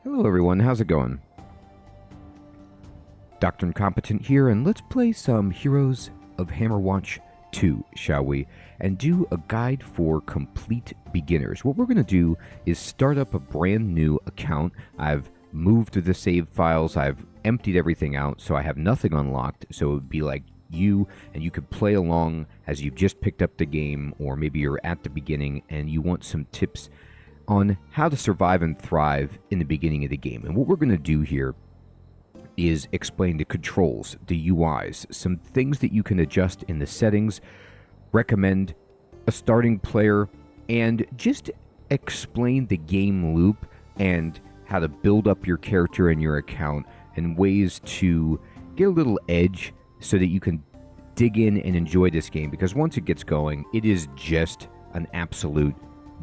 Hello everyone, how's it going? Dr. Incompetent here, and let's play some Heroes of Hammerwatch II, shall we? And do a guide for complete beginners. What we're going to do is start up a brand new account. I've moved the save files, I've emptied everything out, so I have nothing unlocked, so it would be like you, and you could play along as you've just picked up the game, or maybe you're at the beginning and you want some tips on how to survive and thrive in the beginning of the game. And what we're going to do here is explain the controls, the UIs, some things that you can adjust in the settings, recommend a starting player, and just explain the game loop and how to build up your character and your account and ways to get a little edge so that you can dig in and enjoy this game, because once it gets going, it is just an absolute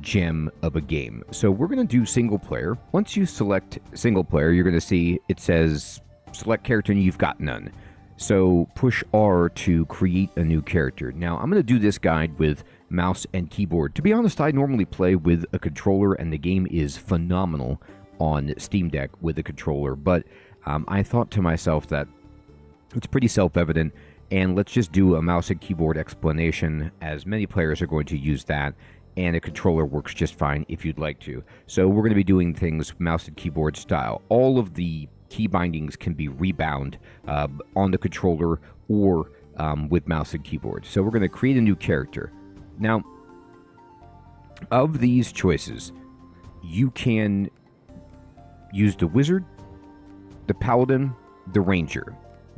gem of a game. So we're going to do single player. Once you select single player, you're going to see it says select character and you've got none. So push R to create a new character. Now I'm going to do this guide with mouse and keyboard. To be honest, I normally play with a controller and the game is phenomenal on Steam Deck with a controller, but I thought to myself that it's pretty self-evident, and let's just do a mouse and keyboard explanation, as many players are going to use that, and a controller works just fine if you'd like to. So we're going to be doing things mouse and keyboard style. All of the key bindings can be rebound on the controller or with mouse and keyboard. So we're going to create a new character. Now, of these choices, you can use the wizard, the paladin, the ranger,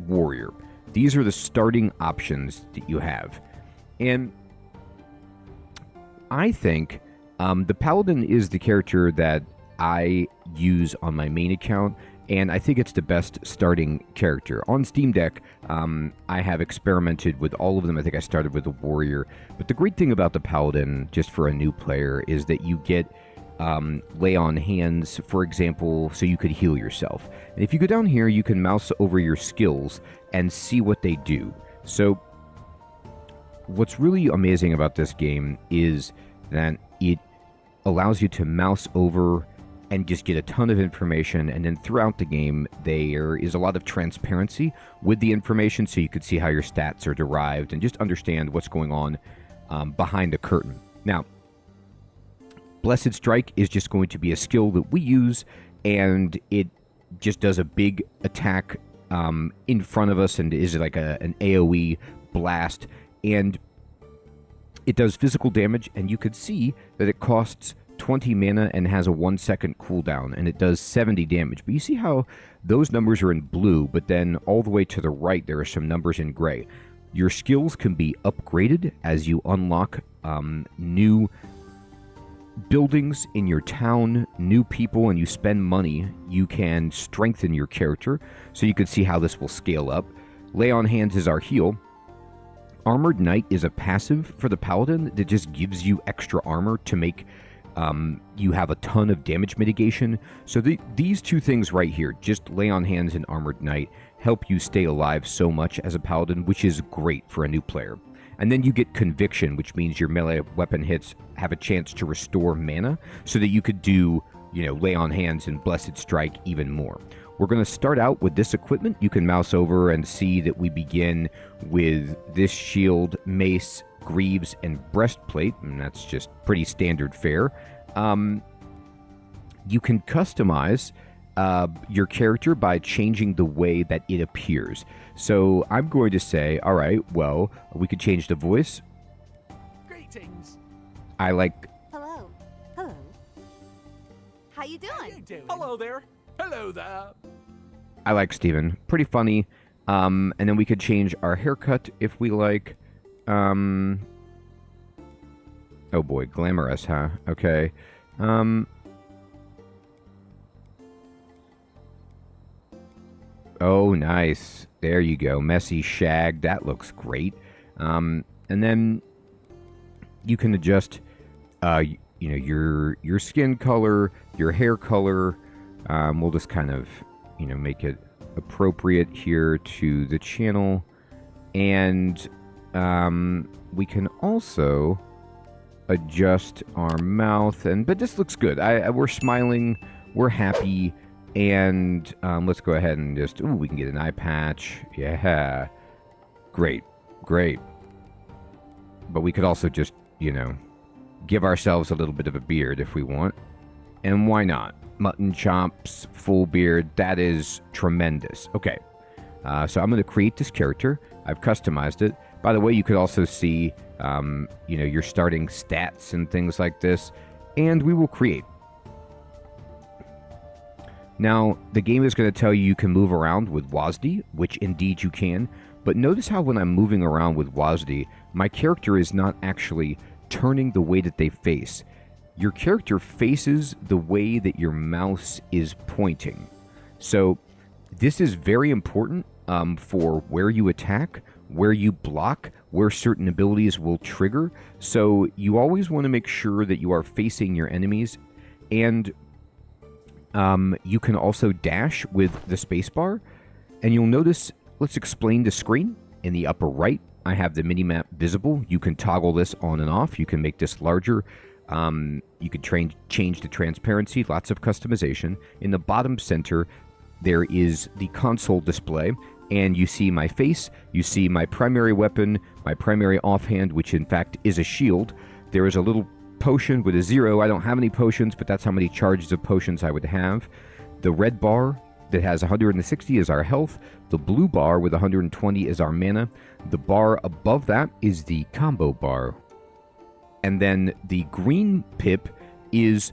warrior. These are the starting options that you have. And I think the Paladin is the character that I use on my main account, and I think it's the best starting character. On Steam Deck, I have experimented with all of them. I think I started with the Warrior. But the great thing about the Paladin, just for a new player, is that you get lay on hands, for example, so you could heal yourself. And if you go down here, you can mouse over your skills and see what they do. So what's really amazing about this game is that it allows you to mouse over and just get a ton of information, and then throughout the game there is a lot of transparency with the information, so you could see how your stats are derived and just understand what's going on behind the curtain. Now, Blessed Strike is just going to be a skill that we use, and it just does a big attack in front of us and is like an AoE blast, and it does physical damage, and you could see that it costs 20 mana and has a 1-second cooldown, and it does 70 damage. But you see how those numbers are in blue, but then all the way to the right there are some numbers in gray. Your skills can be upgraded as you unlock new buildings in your town, new people, and you spend money. You can strengthen your character, so you can see how this will scale up. Lay on Hands is our heal. Armored Knight is a passive for the Paladin that just gives you extra armor to make you have a ton of damage mitigation. So these two things right here, just Lay on Hands and Armored Knight, help you stay alive so much as a Paladin, which is great for a new player. And then you get Conviction, which means your melee weapon hits have a chance to restore mana, so that you could do, Lay on Hands and Blessed Strike even more. We're going to start out with this equipment. You can mouse over and see that we begin with this shield, mace, greaves, and breastplate, and that's just pretty standard fare. You can customize your character by changing the way that it appears. So I'm going to say, all right, well, we could change the voice. Greetings. I like... Hello. Hello. How you doing? Hello there. Hello there. I like Steven. Pretty funny. And then we could change our haircut if we like. Oh boy, glamorous, huh? Okay. Oh, nice. There you go. Messy shag. That looks great. And then you can adjust, your skin color, your hair color. We'll just kind of, make it appropriate here to the channel. And we can also adjust our mouth. But this looks good. We're smiling. We're happy. And let's go ahead and just... Ooh, we can get an eye patch. Yeah. Great. Great. But we could also just, you know, give ourselves a little bit of a beard if we want. And why not? Mutton chops, full beard. That is tremendous. Okay. So I'm going to create this character. I've customized it. By the way, you could also see, you know, your starting stats and things like this. And we will create. Now, the game is going to tell you can move around with WASD, which indeed you can. But notice how when I'm moving around with WASD, my character is not actually turning the way that they face. Your character faces the way that your mouse is pointing. So this is very important for where you attack, where you block, where certain abilities will trigger. So you always want to make sure that you are facing your enemies. And you can also dash with the spacebar. And you'll notice, let's explain the screen. In the upper right, I have the minimap visible. You can toggle this on and off. You can make this larger. You can change the transparency, lots of customization. In the bottom center, there is the console display, and you see my face, you see my primary weapon, my primary offhand, which in fact is a shield. There is a little potion with a 0. I don't have any potions, but that's how many charges of potions I would have. The red bar that has 160 is our health. The blue bar with 120 is our mana. The bar above that is the combo bar. And then the green pip is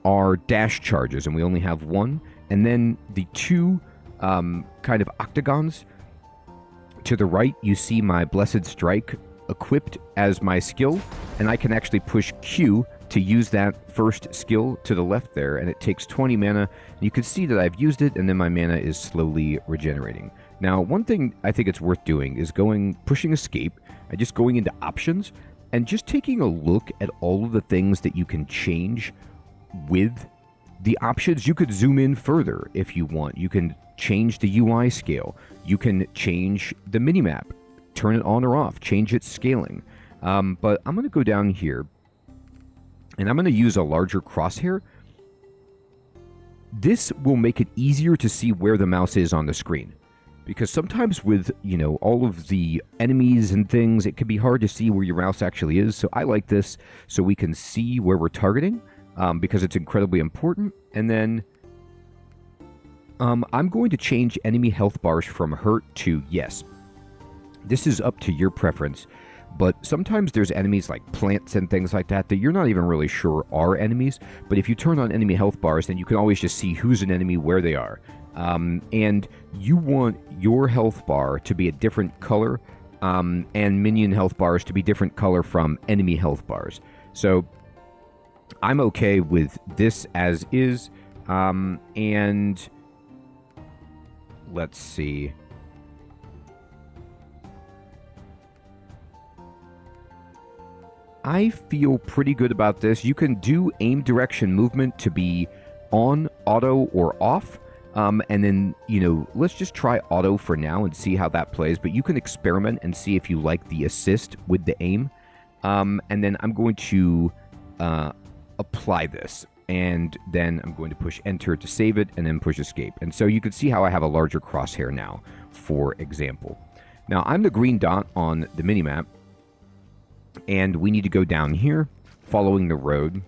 our dash charges, and we only have one. And then the two kind of octagons to the right, you see my Blessed Strike equipped as my skill, and I can actually push Q to use that first skill to the left there, and it takes 20 mana. You can see that I've used it, and then my mana is slowly regenerating. Now, one thing I think it's worth doing is pushing escape, and just going into options, and just taking a look at all of the things that you can change with the options. You could zoom in further if you want. You can change the UI scale. You can change the minimap, turn it on or off, change its scaling. But I'm going to go down here, and I'm going to use a larger crosshair. This will make it easier to see where the mouse is on the screen. Because sometimes with, you know, all of the enemies and things, it can be hard to see where your mouse actually is. So I like this so we can see where we're targeting, because it's incredibly important. And then I'm going to change enemy health bars from hurt to yes. This is up to your preference. But sometimes there's enemies like plants and things like that you're not even really sure are enemies. But if you turn on enemy health bars, then you can always just see who's an enemy, where they are. And you want your health bar to be a different color, and minion health bars to be different color from enemy health bars. So I'm okay with this as is. And let's see. I feel pretty good about this. You can do aim direction movement to be on, auto, or off. And then, you know, let's just try auto for now and see how that plays. But you can experiment and see if you like the assist with the aim. And then I'm going to apply this. And then I'm going to push enter to save it and then push escape. And so you can see how I have a larger crosshair now, for example. Now, I'm the green dot on the minimap. And we need to go down here, following the road.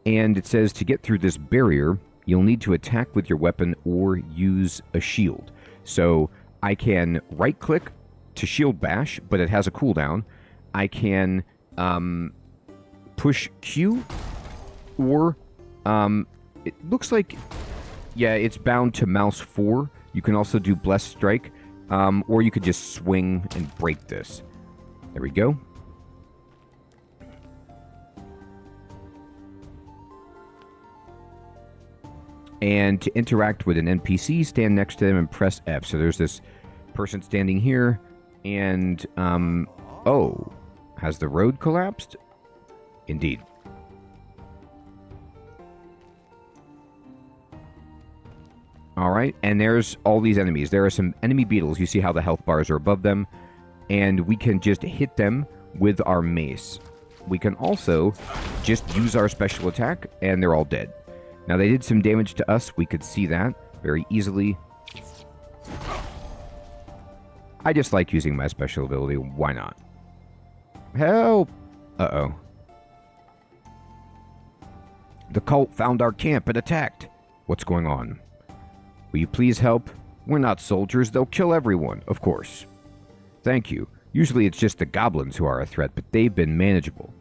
And it says to get through this barrier, you'll need to attack with your weapon or use a shield. So I can right-click to shield bash, but it has a cooldown. I can push Q, or it looks like, yeah, it's bound to mouse 4. You can also do Blessed Strike, or you could just swing and break this. There we go. And to interact with an NPC, stand next to them and press F. So there's this person standing here, and, oh, has the road collapsed? Indeed. All right, and there's all these enemies. There are some enemy beetles. You see how the health bars are above them, and we can just hit them with our mace. We can also just use our special attack, and they're all dead. Now, they did some damage to us. We could see that very easily. I just like using my special ability. Why not? Help! Uh-oh. The cult found our camp and attacked. What's going on? Will you please help? We're not soldiers. They'll kill everyone, of course. Thank you. Usually it's just the goblins who are a threat, but they've been manageable.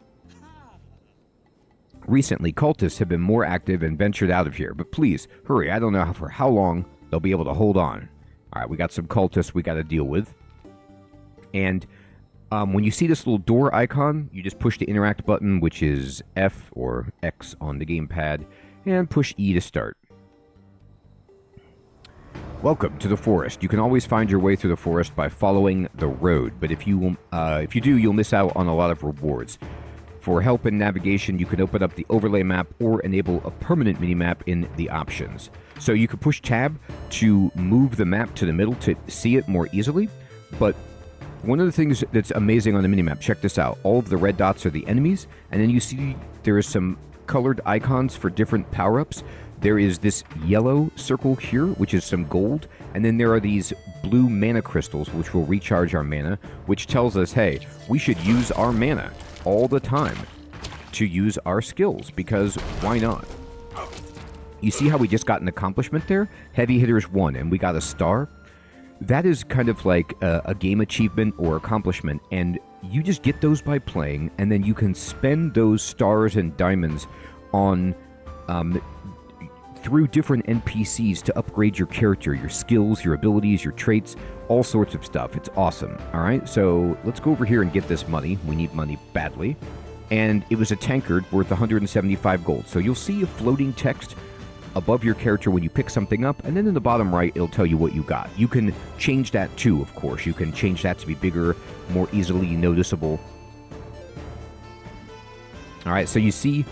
Recently, cultists have been more active and ventured out of here, but please, hurry. I don't know for how long they'll be able to hold on. All right, we got some cultists we got to deal with. And when you see this little door icon, you just push the interact button, which is F or X on the gamepad, and push E to start. Welcome to the forest. You can always find your way through the forest by following the road, but if you do, you'll miss out on a lot of rewards. For help in navigation, you can open up the overlay map or enable a permanent minimap in the options. So you can push tab to move the map to the middle to see it more easily, but one of the things that's amazing on the minimap, check this out, all of the red dots are the enemies, and then you see there is some colored icons for different power-ups. There is this yellow circle here, which is some gold, and then there are these blue mana crystals, which will recharge our mana, which tells us, hey, we should use our mana all the time to use our skills, because why not? You see how we just got an accomplishment there? Heavy Hitters 1, and we got a star. That is kind of like a game achievement or accomplishment, and you just get those by playing, and then you can spend those stars and diamonds on through different NPCs to upgrade your character, your skills, your abilities, your traits, all sorts of stuff. It's awesome. All right, so let's go over here and get this money. We need money badly. And it was a tankard worth 175 gold. So you'll see a floating text above your character when you pick something up, and then in the bottom right, it'll tell you what you got. You can change that too, of course. You can change that to be bigger, more easily noticeable. All right, so you see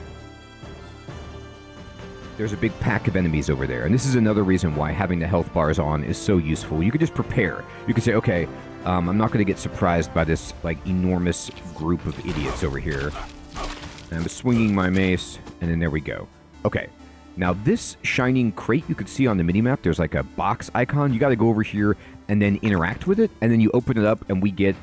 there's a big pack of enemies over there, and this is another reason why having the health bars on is so useful. You could just prepare. You could say, okay, I'm not going to get surprised by this like enormous group of idiots over here. And I'm swinging my mace, and then there we go. Okay, now this shining crate you could see on the minimap, there's like a box icon. You got to go over here and then interact with it, and then you open it up, and we get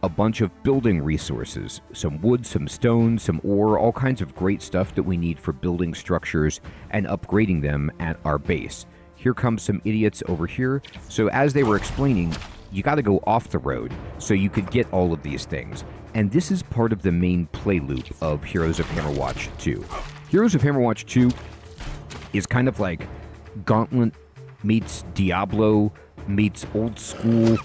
a bunch of building resources. Some wood, some stone, some ore, all kinds of great stuff that we need for building structures and upgrading them at our base. Here comes some idiots over here. So as they were explaining, you got to go off the road so you could get all of these things. And this is part of the main play loop of Heroes of Hammerwatch II. Heroes of Hammerwatch 2 is kind of like Gauntlet meets Diablo meets old school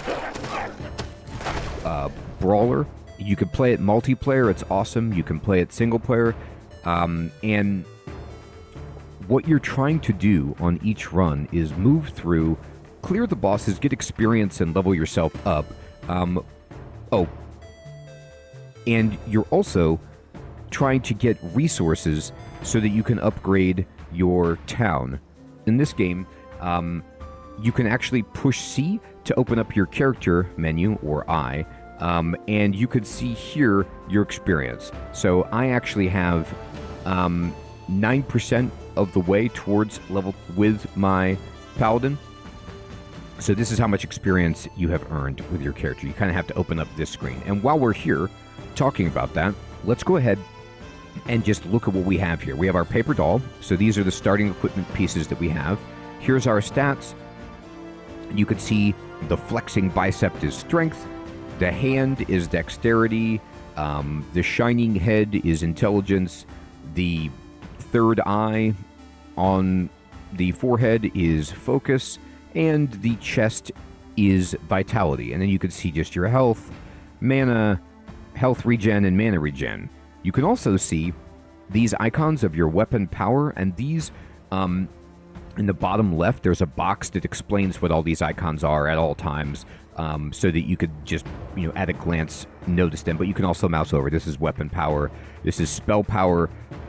brawler. You can play it multiplayer, it's awesome. You can play it single player. And what you're trying to do on each run is move through, clear the bosses, get experience, and level yourself up. And you're also trying to get resources so that you can upgrade your town. In this game, you can actually push C to open up your character menu, or I, and you could see here your experience. So I actually have 9% of the way towards level with my Paladin. So this is how much experience you have earned with your character. You kind of have to open up this screen. And while we're here talking about that, let's go ahead and just look at what we have here. We have our paper doll. So these are the starting equipment pieces that we have. Here's our stats. You could see the flexing bicep is strength. The hand is dexterity. The shining head is intelligence. The third eye on the forehead is focus. And the chest is vitality. And then you can see just your health, mana, health regen, and mana regen. You can also see these icons of your weapon power, and these, in the bottom left, there's a box that explains what all these icons are at all times, so that you could just, at a glance notice them. But you can also mouse over. This is weapon power. This is spell power,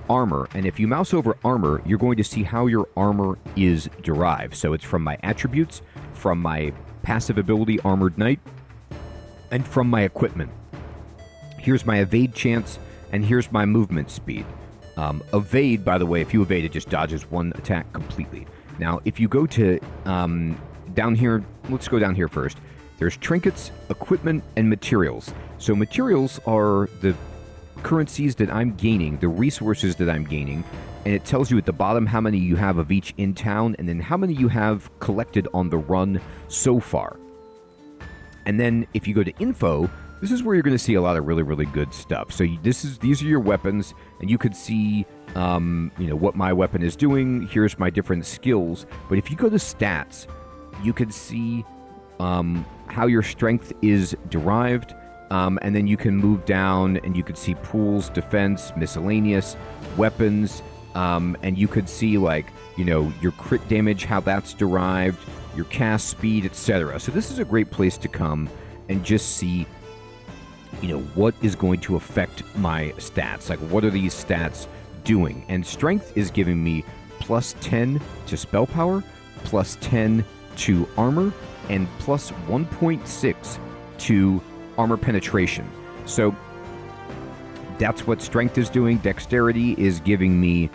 armor. And if you mouse over armor, you're going to see how your armor is derived. So it's from my attributes, from my passive ability, Armored Knight, and from my equipment. Here's my evade chance, and here's my movement speed. Evade, by the way, if you evade, it just dodges one attack completely. Now, if you go to down here, let's go down here first. There's trinkets, equipment, and materials. So materials are the currencies that I'm gaining, the resources that I'm gaining, and it tells you at the bottom how many you have of each in town, and then how many you have collected on the run so far. And then if you go to info, this is where you're going to see a lot of really, really good stuff. So these are your weapons, and you could see, what my weapon is doing. Here's my different skills. But if you go to stats, you can see how your strength is derived, and then you can move down, and you could see pools, defense, miscellaneous, weapons, and you could see your crit damage, how that's derived, your cast speed, etc. So this is a great place to come and just see what is going to affect my stats. Like, what are these stats doing? And strength is giving me plus 10 to spell power, plus 10 to armor, and plus 1.6 to armor penetration. So that's what strength is doing. Dexterity is giving me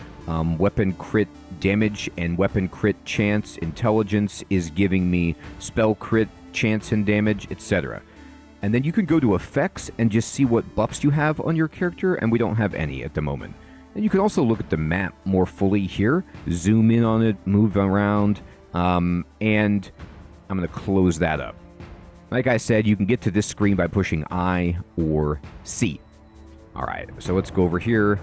weapon crit damage and weapon crit chance. Intelligence is giving me spell crit chance and damage, etc. And then you can go to effects and just see what buffs you have on your character, and we don't have any at the moment. And you can also look at the map more fully here, zoom in on it, move around, and I'm going to close that up. Like I said, you can get to this screen by pushing I or C. All right, so let's go over here.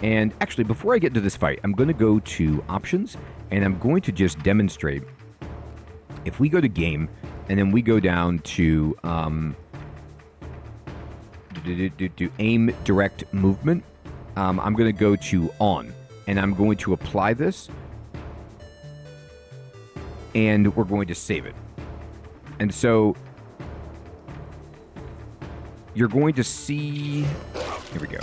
And actually, before I get to this fight, I'm going to go to options, and I'm going to just demonstrate. If we go to game, and then we go down to aim direct movement, I'm going to go to on, and I'm going to apply this, and we're going to save it. And so you're going to see, here we go.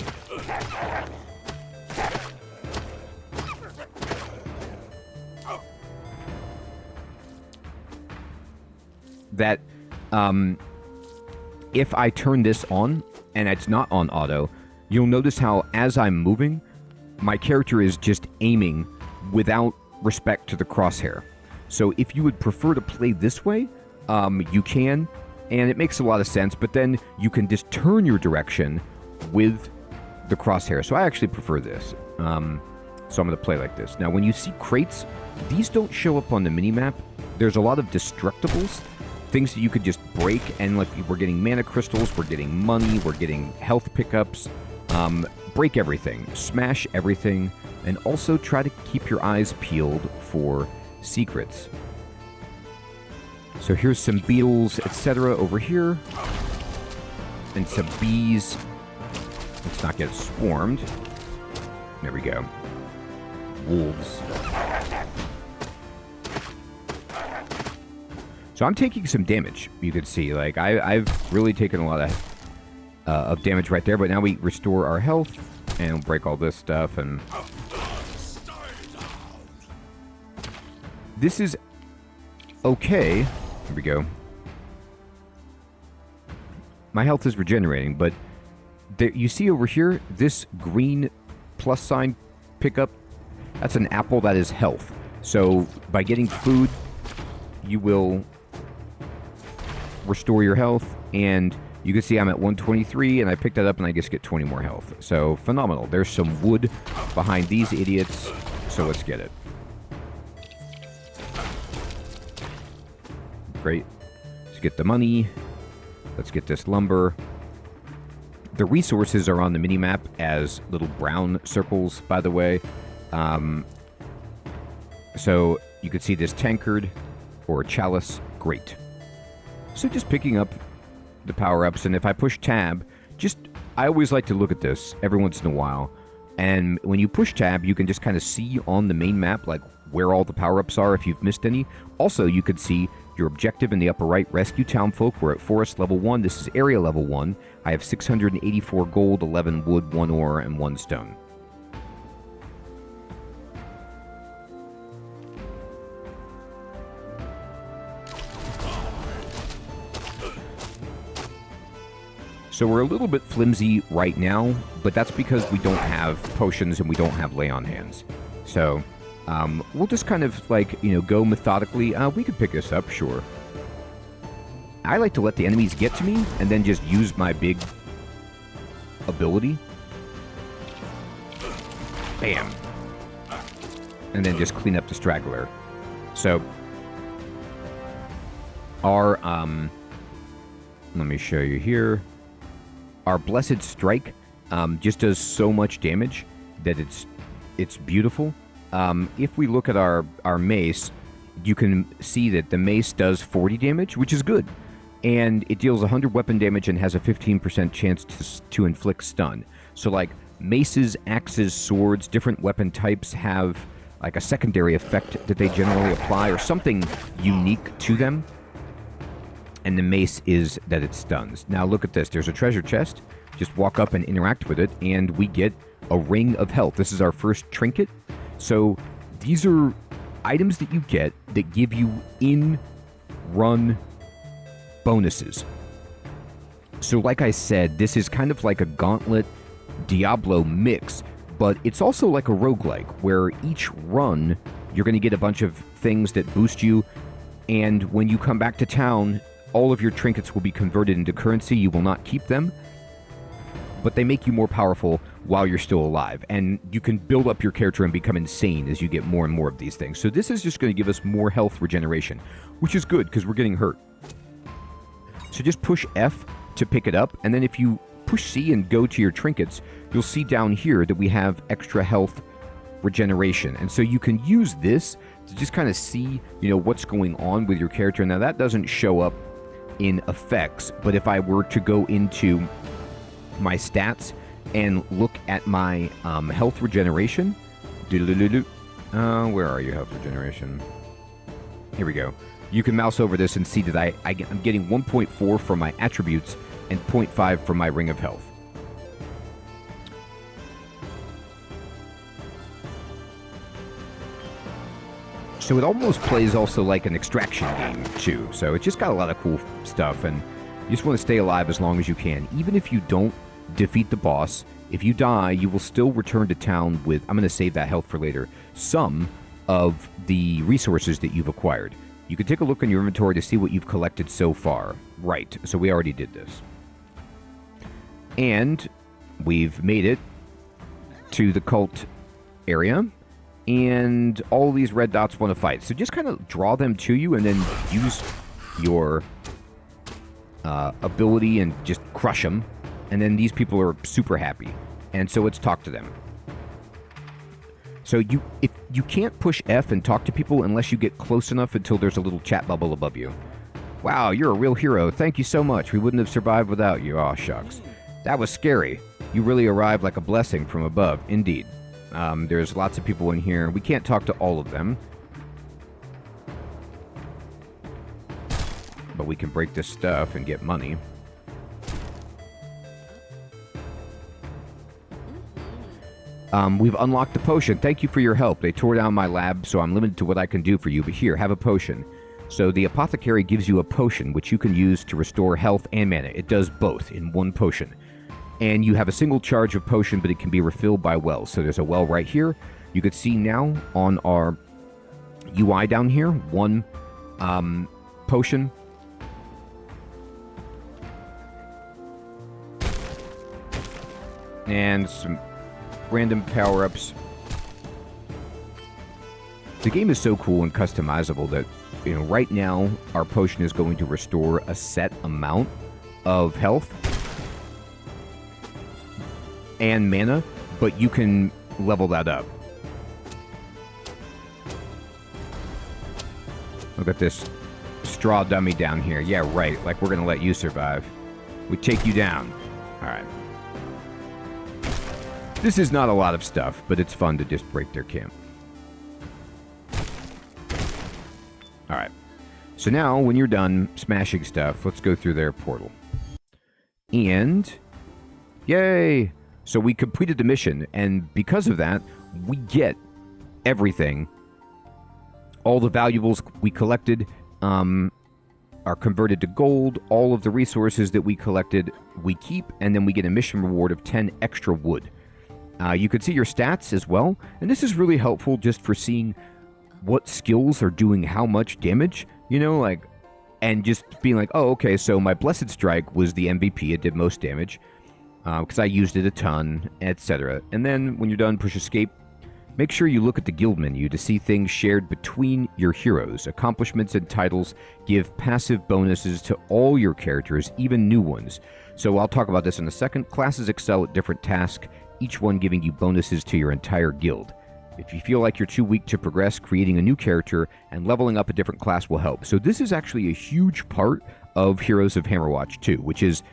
That if I turn this on and it's not on auto, you'll notice how as I'm moving, my character is just aiming without respect to the crosshair. So if you would prefer to play this way, you can, and it makes a lot of sense, but then you can just turn your direction with the crosshair. So I actually prefer this. So I'm going to play like this. Now, when you see crates, these don't show up on the minimap. There's a lot of destructibles, things that you could just break, and like we're getting mana crystals, we're getting money, we're getting health pickups. Break everything, smash everything, and also try to keep your eyes peeled for secrets. So here's some beetles, etc. over here, and some bees. Let's not get swarmed. There we go. Wolves. So I'm taking some damage, you could see. Like, I've really taken a lot of damage right there, but now we restore our health, and we'll break all this stuff, and... This is okay. Here we go. My health is regenerating, but there, you see over here, this green plus sign pickup, that's an apple, that is health. So by getting food, you will restore your health, and you can see I'm at 123, and I picked that up, and I just get 20 more health. So phenomenal. There's some wood behind these idiots, so let's get it. Great. Let's get the money. Let's get this lumber. The resources are on the minimap as little brown circles, by the way. So you can see this tankard or chalice. Great. So just picking up the power-ups, and if I push tab, I always like to look at this every once in a while, and when you push tab, you can just kind of see on the main map, like, where all the power-ups are if you've missed any. Also, you could see your objective in the upper right, rescue townfolk. We're at forest level 1. This is area level 1. I have 684 gold, 11 wood, 1 ore, and 1 stone. So we're a little bit flimsy right now, but that's because we don't have potions and we don't have lay on hands. So we'll just kind of like, go methodically. We could pick this up, sure. I like to let the enemies get to me and then just use my big ability. Bam. And then just clean up the straggler. So our, let me show you here. Our Blessed Strike just does so much damage that it's beautiful. If we look at our mace, you can see that the mace does 40 damage, which is good. And it deals 100 weapon damage and has a 15% chance to inflict stun. So like maces, axes, swords, different weapon types have like a secondary effect that they generally apply or something unique to them. And the mace is that it stuns. Now look at this. There's a treasure chest. Just walk up and interact with it, and we get a ring of health. This is our first trinket. So these are items that you get that give you in-run bonuses. So like I said, this is kind of like a Gauntlet Diablo mix, but it's also like a roguelike, where each run you're going to get a bunch of things that boost you, and when you come back to town, all of your trinkets will be converted into currency. You will not keep them, but they make you more powerful while you're still alive, and you can build up your character and become insane as you get more and more of these things. So this is just going to give us more health regeneration, which is good because we're getting hurt. So just push F to pick it up, and then if you push C and go to your trinkets, you'll see down here that we have extra health regeneration. And so you can use this to just kind of see, what's going on with your character. Now that doesn't show up in effects, but if I were to go into my stats and look at my health regeneration, where are you, health regeneration? Here we go. You can mouse over this and see that I'm getting 1.4 from my attributes and 0.5 from my ring of health. So it almost plays also like an extraction game too. So it just got a lot of cool stuff, and you just want to stay alive as long as you can. Even if you don't defeat the boss, if you die, you will still return to town with, I'm going to save that health for later, some of the resources that you've acquired. You can take a look in your inventory to see what you've collected so far. Right, so we already did this. And we've made it to the cult area, and all these red dots want to fight. So just kind of draw them to you and then use your ability and just crush them. And then these people are super happy. And so let's talk to them. So if you can't push F and talk to people unless you get close enough until there's a little chat bubble above you. Wow, you're a real hero. Thank you so much. We wouldn't have survived without you. Aw, shucks. That was scary. You really arrived like a blessing from above. Indeed. There's lots of people in here. We can't talk to all of them. But we can break this stuff and get money. We've unlocked the potion. Thank you for your help. They tore down my lab, so I'm limited to what I can do for you. But here, have a potion. So the Apothecary gives you a potion, which you can use to restore health and mana. It does both in one potion. And you have a single charge of potion, but it can be refilled by wells. So there's a well right here. You could see now on our UI down here, one potion. And some random power-ups. The game is so cool and customizable that, right now our potion is going to restore a set amount of health and mana, but you can level that up. Look at this straw dummy down here. Yeah, right, like we're gonna let you survive. We take you down. Alright. This is not a lot of stuff, but it's fun to just break their camp. Alright. So now, when you're done smashing stuff, let's go through their portal. And... yay! So we completed the mission, and because of that, we get everything. All the valuables we collected are are converted to gold. All of the resources that we collected, we keep, and then we get a mission reward of 10 extra wood. You can see your stats as well, and this is really helpful just for seeing what skills are doing how much damage, you know, like, and just being like, oh, okay, so my Blessed Strike was the MVP, it did most damage, because I used it a ton, etc. And then, when you're done, push escape. Make sure you look at the guild menu to see things shared between your heroes. Accomplishments and titles give passive bonuses to all your characters, even new ones. So I'll talk about this in a second. Classes excel at different tasks, each one giving you bonuses to your entire guild. If you feel like you're too weak to progress, creating a new character and leveling up a different class will help. So this is actually a huge part of Heroes of Hammerwatch II, which is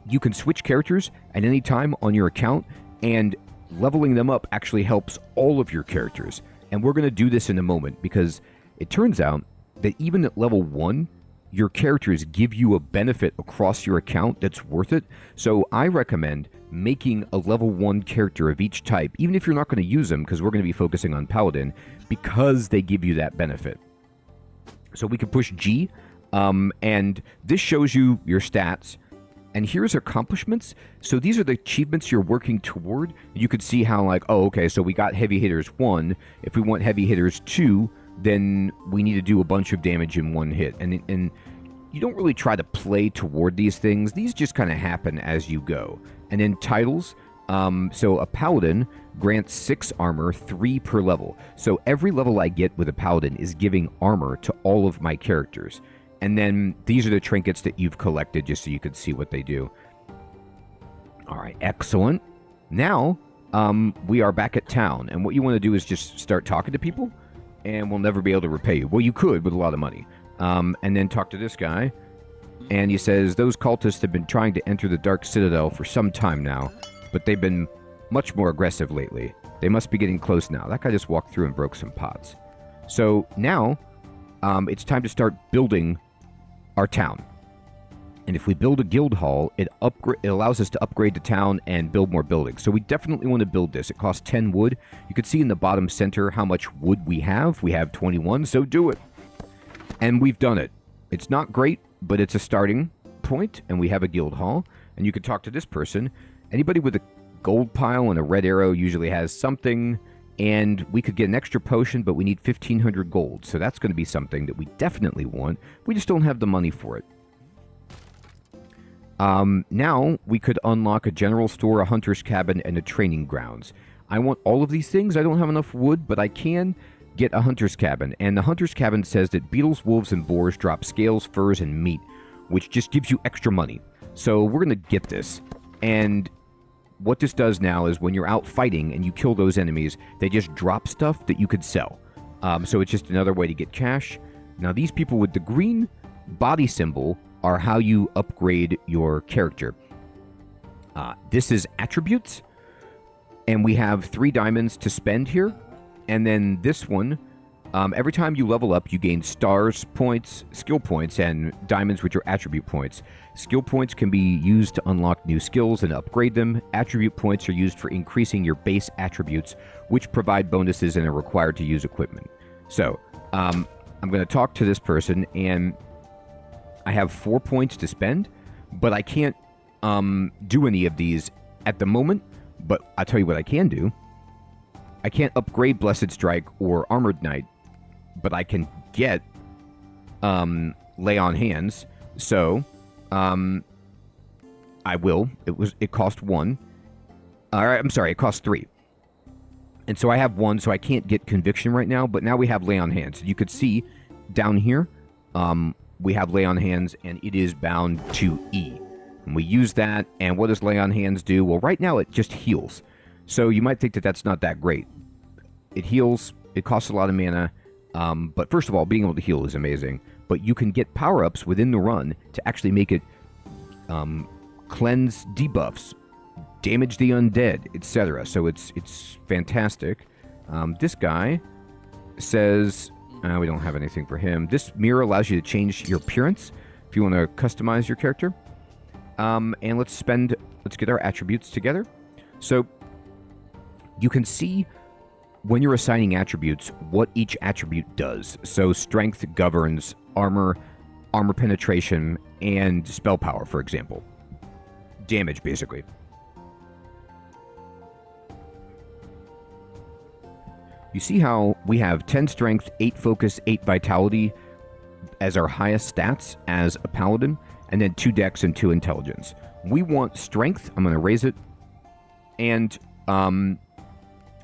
you can switch characters at any time on your account, and leveling them up actually helps all of your characters. And we're going to do this in a moment, because it turns out that even at level 1, your characters give you a benefit across your account that's worth it. So I recommend making a level 1 character of each type, even if you're not going to use them, because we're going to be focusing on Paladin, because they give you that benefit. So we can push G, and this shows you your stats. And here's accomplishments. So these are the achievements you're working toward. You could see how, like, oh, okay, so we got Heavy Hitters 1. If we want Heavy Hitters 2, then we need to do a bunch of damage in one hit. And you don't really try to play toward these things. These just kind of happen as you go. And then titles. So a Paladin grants 6 armor, 3 per level. So every level I get with a Paladin is giving armor to all of my characters. And then these are the trinkets that you've collected, just so you can see what they do. All right, excellent. Now, we are back at town. And what you want to do is just start talking to people, and we'll never be able to repay you. Well, you could with a lot of money. And then talk to this guy. And he says, those cultists have been trying to enter the Dark Citadel for some time now, but they've been much more aggressive lately. They must be getting close now. That guy just walked through and broke some pots. So now, it's time to start building our town. And if we build a guild hall, it allows us to upgrade the town and build more buildings. So we definitely want to build this. It costs 10 wood. You can see in the bottom center how much wood we have. We have 21, so do it. And we've done it. It's not great, but it's a starting point, and we have a guild hall. And you can talk to this person. Anybody with a gold pile and a red arrow usually has something, and we could get an extra potion, but we need 1,500 gold. So that's going to be something that we definitely want. We just don't have the money for it. Now, we could unlock a general store, a hunter's cabin, and a training grounds. I want all of these things. I don't have enough wood, but I can get a hunter's cabin. And the hunter's cabin says that beetles, wolves, and boars drop scales, furs, and meat, which just gives you extra money. So we're going to get this. And what this does now is when you're out fighting and you kill those enemies, they just drop stuff that you could sell. So it's just another way to get cash. Now, these people with the green body symbol are how you upgrade your character. This is attributes, and we have 3 diamonds to spend here. And then this one, every time you level up, you gain stars points, skill points, and diamonds, which are attribute points. Skill points can be used to unlock new skills and upgrade them. Attribute points are used for increasing your base attributes, which provide bonuses and are required to use equipment. So, I'm going to talk to this person, and I have 4 points to spend, but I can't do any of these at the moment. But I'll tell you what I can do. I can't upgrade Blessed Strike or Armored Knight, but I can get Lay on Hands. So I will. It cost 1. I'm sorry, it cost 3. And so I have 1, so I can't get Conviction right now, but now we have Lay on Hands. You could see down here, we have Lay on Hands, and it is bound to E. And we use that, and what does Lay on Hands do? Well, right now it just heals. So you might think that that's not that great. It heals, it costs a lot of mana, but first of all, being able to heal is amazing. But you can get power-ups within the run to actually make it cleanse debuffs, damage the undead, etc. So it's fantastic. This guy says, we don't have anything for him. This mirror allows you to change your appearance if you want to customize your character. And let's get our attributes together. So you can see when you're assigning attributes what each attribute does. So strength governs armor, armor penetration, and spell power, for example. Damage, basically. You see how we have 10 strength, 8 focus, 8 vitality as our highest stats as a paladin, and then 2 dex and 2 intelligence. We want strength. I'm going to raise it. And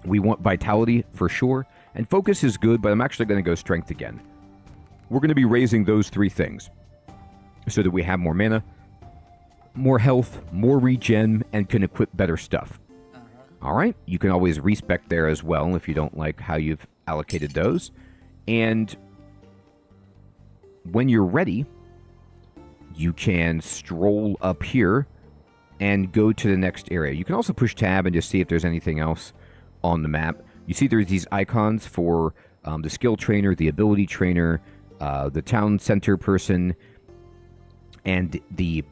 we want vitality for sure. And focus is good, but I'm actually going to go strength again. We're going to be raising those 3 things so that we have more mana, more health, more regen, and can equip better stuff. All right, you can always respec there as well if you don't like how you've allocated those. And when you're ready, you can stroll up here and go to the next area. You can also push tab and just see if there's anything else on the map. You see there's these icons for the skill trainer, the ability trainer, the town center person, and the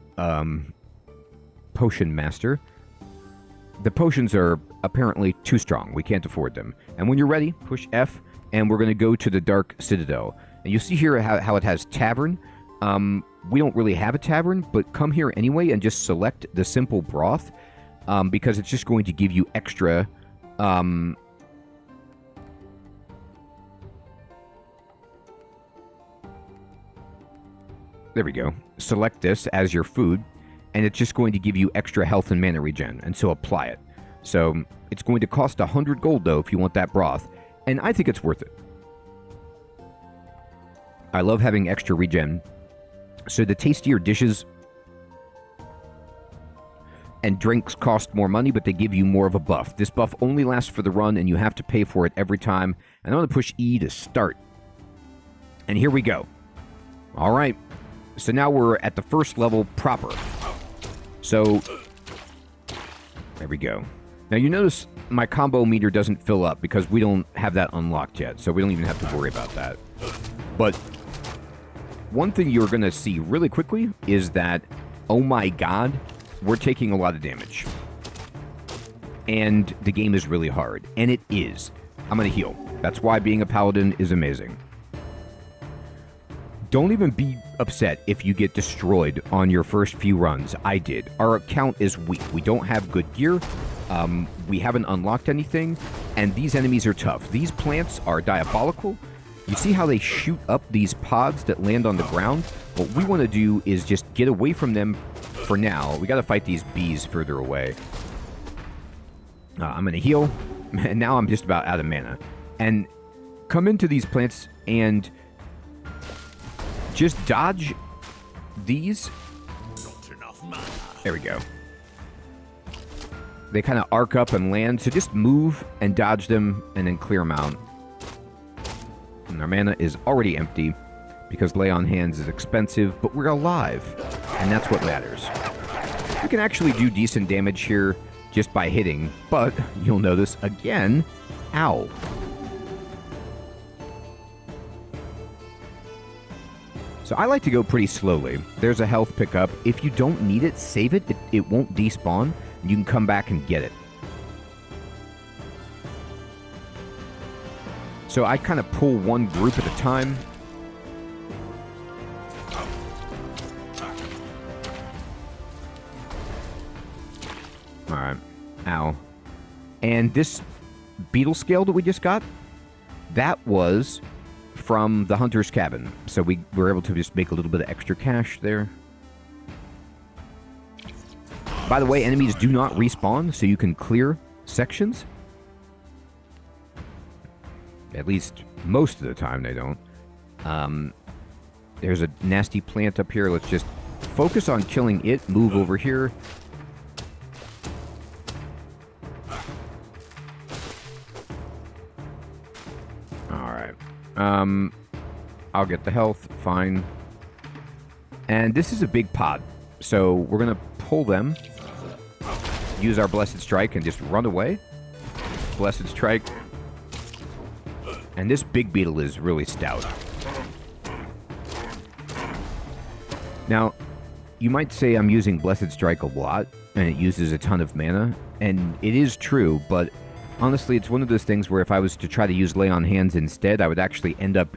potion master. The potions are apparently too strong. We can't afford them. And when you're ready, push F, and we're going to go to the Dark Citadel. And you see here how it has Tavern. We don't really have a tavern, but come here anyway and just select the simple broth, because it's just going to give you extra... There we go. Select this as your food, and it's just going to give you extra health and mana regen, and so apply it. So it's going to cost 100 gold, though, if you want that broth, and I think it's worth it. I love having extra regen. So the tastier dishes and drinks cost more money, but they give you more of a buff. This buff only lasts for the run, and you have to pay for it every time. And I'm going to push E to start. And here we go. All right. So now we're at the first level proper. So, there we go. Now you notice my combo meter doesn't fill up because we don't have that unlocked yet, so we don't even have to worry about that. But one thing you're going to see really quickly is that, oh my god, we're taking a lot of damage. And the game is really hard. And it is. I'm going to heal. That's why being a paladin is amazing. Don't even be upset if you get destroyed on your first few runs. I did. Our account is weak. We don't have good gear. We haven't unlocked anything. And these enemies are tough. These plants are diabolical. You see how they shoot up these pods that land on the ground? What we want to do is just get away from them for now. We got to fight these bees further away. I'm going to heal. And now I'm just about out of mana. And come into these plants and... just dodge these. Not enough mana. There we go. They kind of arc up and land, so just move and dodge them and then clear them out. And our mana is already empty because Lay on Hands is expensive, but we're alive, and that's what matters. We can actually do decent damage here just by hitting, but you'll notice again, ow. So I like to go pretty slowly. There's a health pickup. If you don't need it, save it. It won't despawn. And you can come back and get it. So I kind of pull one group at a time. Alright. Ow. And this beetle scale that we just got, that was... from the hunter's cabin. So we were able to just make a little bit of extra cash there. By the way, enemies do not respawn, so you can clear sections. At least most of the time they don't. There's a nasty plant up here. Let's just focus on killing it. Move over here. Alright. I'll get the health, fine. And this is a big pod, so we're gonna pull them, use our Blessed Strike, and just run away. Blessed Strike. And this big beetle is really stout. Now, you might say I'm using Blessed Strike a lot, and it uses a ton of mana, and it is true, but honestly, it's one of those things where if I was to try to use Lay on Hands instead, I would actually end up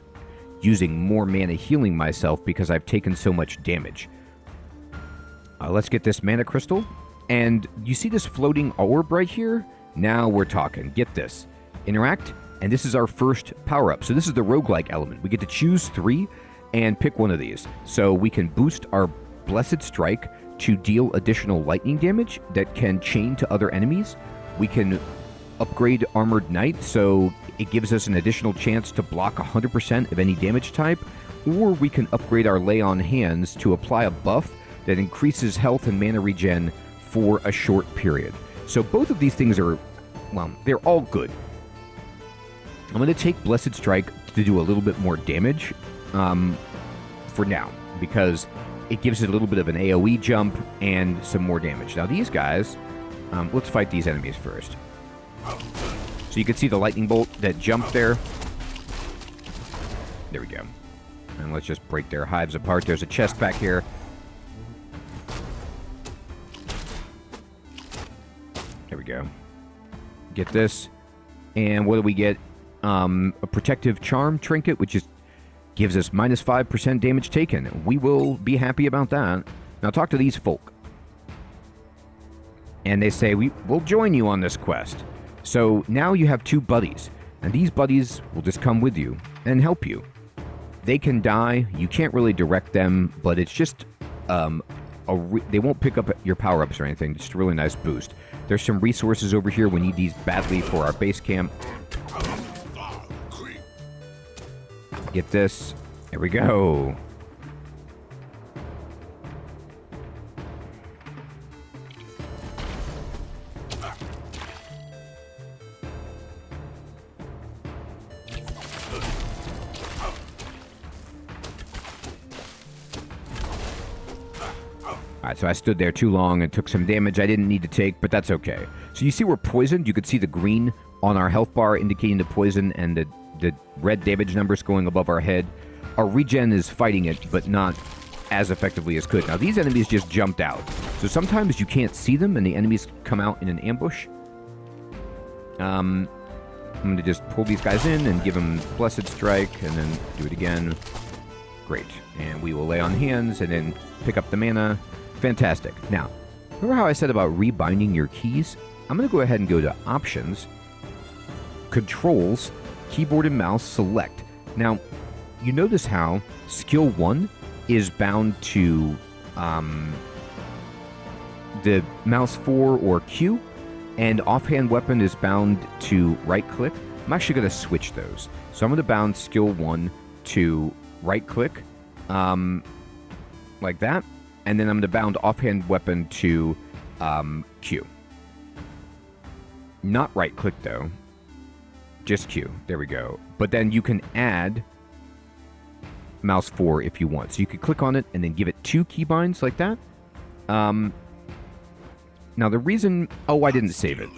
using more mana healing myself because I've taken so much damage. Let's get this mana crystal. And you see this floating orb right here? Now we're talking. Get this. Interact, and this is our first power-up. So this is the roguelike element. We get to choose 3 and pick one of these. So we can boost our Blessed Strike to deal additional lightning damage that can chain to other enemies. We can upgrade Armored Knight, so it gives us an additional chance to block 100% of any damage type. Or we can upgrade our Lay on Hands to apply a buff that increases health and mana regen for a short period. So both of these things are, well, they're all good. I'm going to take Blessed Strike to do a little bit more damage for now, because it gives it a little bit of an AoE jump and some more damage. Now these guys, let's fight these enemies first. So you can see the lightning bolt that jumped there. There we go. And let's just break their hives apart. There's a chest back here. There we go. Get this. And what do we get? A protective charm trinket, which gives us minus 5% damage taken. We will be happy about that. Now talk to these folk. And they say, we'll join you on this quest. So now you have 2 buddies. And these buddies will just come with you and help you. They can die. You can't really direct them, but it's just... they won't pick up your power-ups or anything. Just a really nice boost. There's some resources over here. We need these badly for our base camp. Get this. There we go. Alright, so I stood there too long and took some damage I didn't need to take, but that's okay. So you see we're poisoned. You could see the green on our health bar indicating the poison and the red damage numbers going above our head. Our regen is fighting it, but not as effectively as could. Now, these enemies just jumped out. So sometimes you can't see them, and the enemies come out in an ambush. I'm going to just pull these guys in and give them Blessed Strike, and then do it again. Great. And we will lay on hands, and then pick up the mana. Fantastic. Now, remember how I said about rebinding your keys? I'm going to go ahead and go to Options, Controls, Keyboard and Mouse, Select. Now, you notice how Skill 1 is bound to the mouse 4 or Q, and Offhand Weapon is bound to right-click. I'm actually going to switch those. So I'm going to bound Skill 1 to right-click, like that, and then I'm going to bound Offhand Weapon to Q. Not right-click, though. Just Q. There we go. But then you can add mouse 4 if you want. So you could click on it and then give it 2 keybinds like that. Now the reason... Oh, I didn't save it.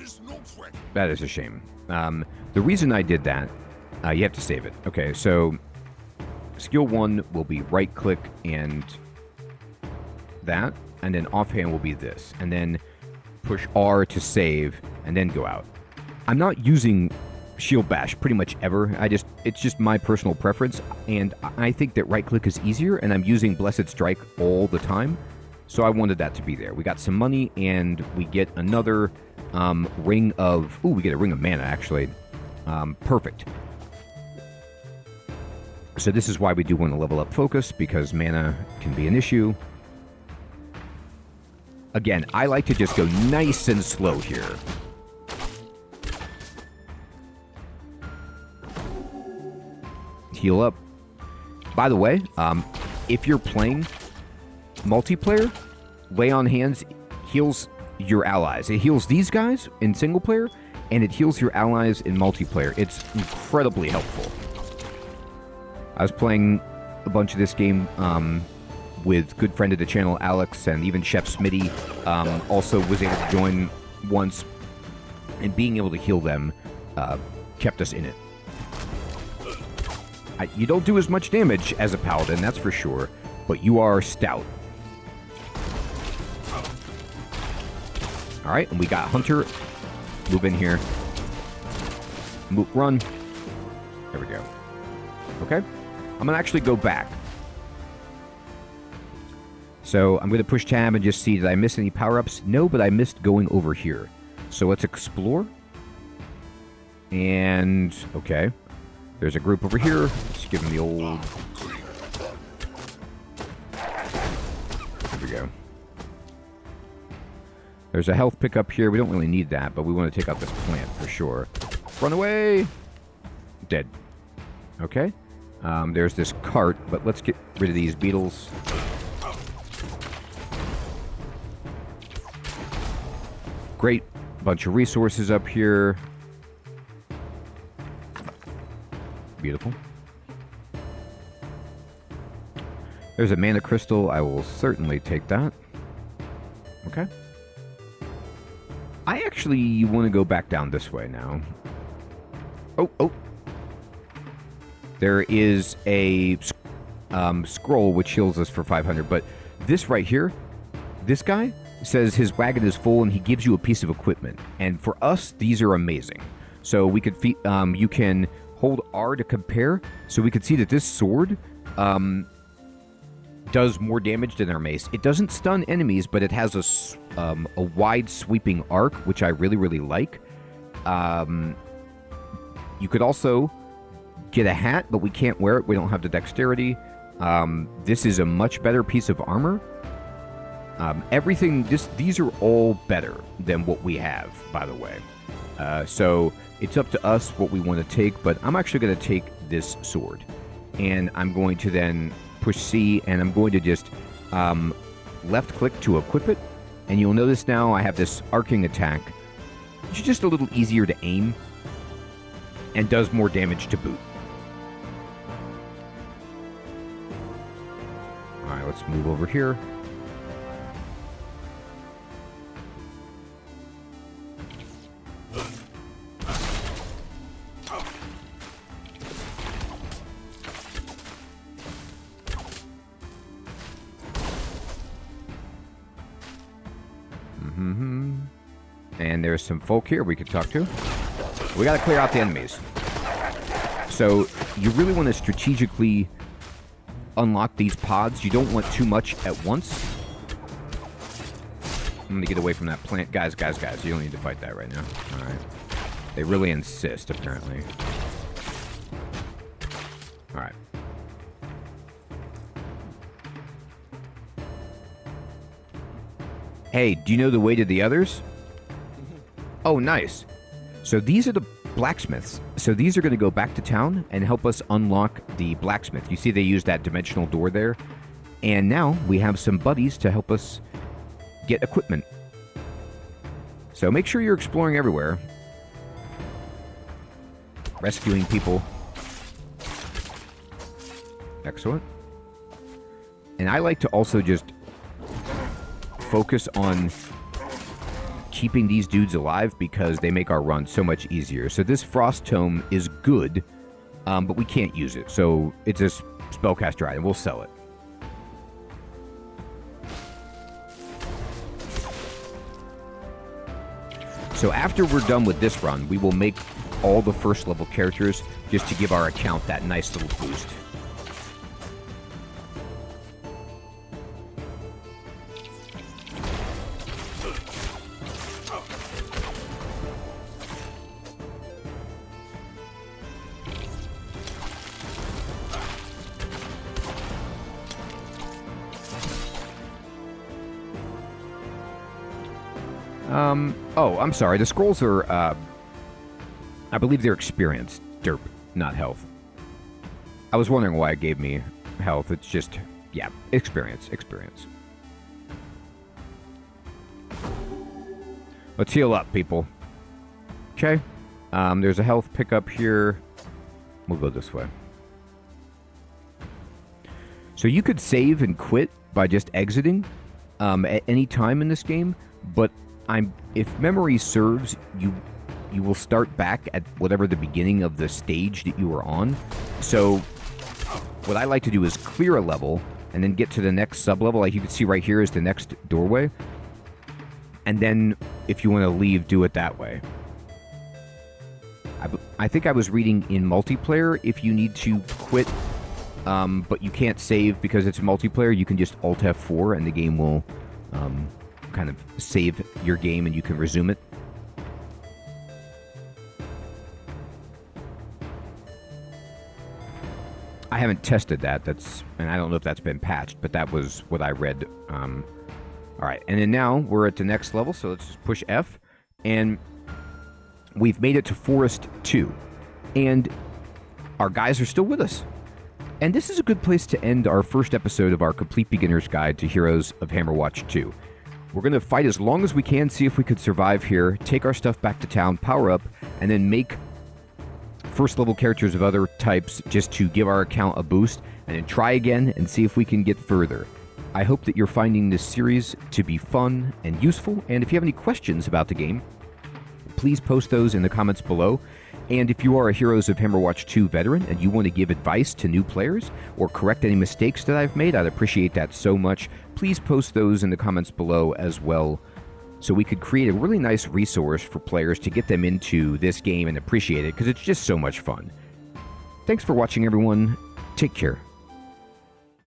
That is a shame. The reason I did that... you have to save it. Okay, so... Skill 1 will be right-click and... that. And then offhand will be this. And then push R to save and then go out. I'm not using... Shield Bash pretty much ever. It's just my personal preference, and I think that right click is easier, and I'm using Blessed Strike all the time, so I wanted that to be there. We got some money, and we get another ring of... Ooh, we get a ring of mana, actually. Perfect. So this is why we do want to level up focus, because mana can be an issue. Again, I like to just go nice and slow here. Heal up. By the way, if you're playing multiplayer, Lay on Hands heals your allies. It heals these guys in single player, and it heals your allies in multiplayer. It's incredibly helpful. I was playing a bunch of this game with good friend of the channel, Alex, and even Chef Smitty also was able to join once, and being able to heal them kept us in it. You don't do as much damage as a Paladin, that's for sure, but you are stout. Alright, and we got Hunter. Move in here. Move, run. There we go. Okay. I'm going to actually go back. So I'm going to push tab and just see, did I miss any power-ups? No, but I missed going over here. So let's explore. And, okay. There's a group over here. Let's give them the old... There we go. There's a health pickup here. We don't really need that, but we want to take out this plant for sure. Run away! Dead. Okay. There's this cart, but let's get rid of these beetles. Great bunch of resources up here. Beautiful. There's a mana crystal. I will certainly take that. Okay. I actually want to go back down this way now. Oh. There is a scroll which heals us for 500, but this right here, this guy says his wagon is full and he gives you a piece of equipment. And for us, these are amazing. So we could you can hold R to compare, so we could see that this sword does more damage than our mace. It doesn't stun enemies, but it has a wide sweeping arc, which I really, really like. You could also get a hat, but we can't wear it. We don't have the dexterity. This is a much better piece of armor. These are all better than what we have, by the way. So it's up to us what we want to take, but I'm actually going to take this sword. And I'm going to then push C, and I'm going to just left click to equip it. And you'll notice now I have this arcing attack, which is just a little easier to aim and does more damage to boot. Alright, let's move over here. And there's some folk here we could talk to. We got to clear out the enemies. So you really want to strategically unlock these pods. You don't want too much at once. I'm going to get away from that plant. Guys. You don't need to fight that right now. All right. They really insist, apparently. All right. Hey, do you know the way to the others? Oh, nice. So these are the blacksmiths. So these are going to go back to town and help us unlock the blacksmith. You see they use that dimensional door there. And now we have some buddies to help us get equipment. So make sure you're exploring everywhere. Rescuing people. Excellent. And I like to also just focus on keeping these dudes alive because they make our run so much easier. So this frost tome is good, but we can't use it. So it's a spellcaster item. We'll sell it. So after we're done with this run, we will make all the first level characters just to give our account that nice little boost. Oh, I'm sorry. The scrolls are, I believe they're experience. Derp, not health. I was wondering why it gave me health. It's just, yeah, experience. Let's heal up, people. Okay. There's a health pickup here. We'll go this way. So you could save and quit by just exiting at any time in this game, but if memory serves, you will start back at whatever the beginning of the stage that you were on. So what I like to do is clear a level and then get to the next sub-level. Like you can see right here is the next doorway. And then if you want to leave, do it that way. I think I was reading in multiplayer, if you need to quit but you can't save because it's multiplayer, you can just Alt F4 and the game will kind of save your game and you can resume it. I haven't tested that. And I don't know if that's been patched, but that was what I read. All right, and then now we're at the next level, so let's just push F, and we've made it to Forest 2, and our guys are still with us. And this is a good place to end our first episode of our Complete Beginner's Guide to Heroes of Hammerwatch 2. We're going to fight as long as we can, see if we could survive here, take our stuff back to town, power up, and then make first level characters of other types just to give our account a boost, and then try again and see if we can get further. I hope that you're finding this series to be fun and useful, and if you have any questions about the game, please post those in the comments below. And if you are a Heroes of Hammerwatch 2 veteran and you want to give advice to new players or correct any mistakes that I've made, I'd appreciate that so much. Please post those in the comments below as well, so we could create a really nice resource for players to get them into this game and appreciate it, because it's just so much fun. Thanks for watching, everyone. Take care.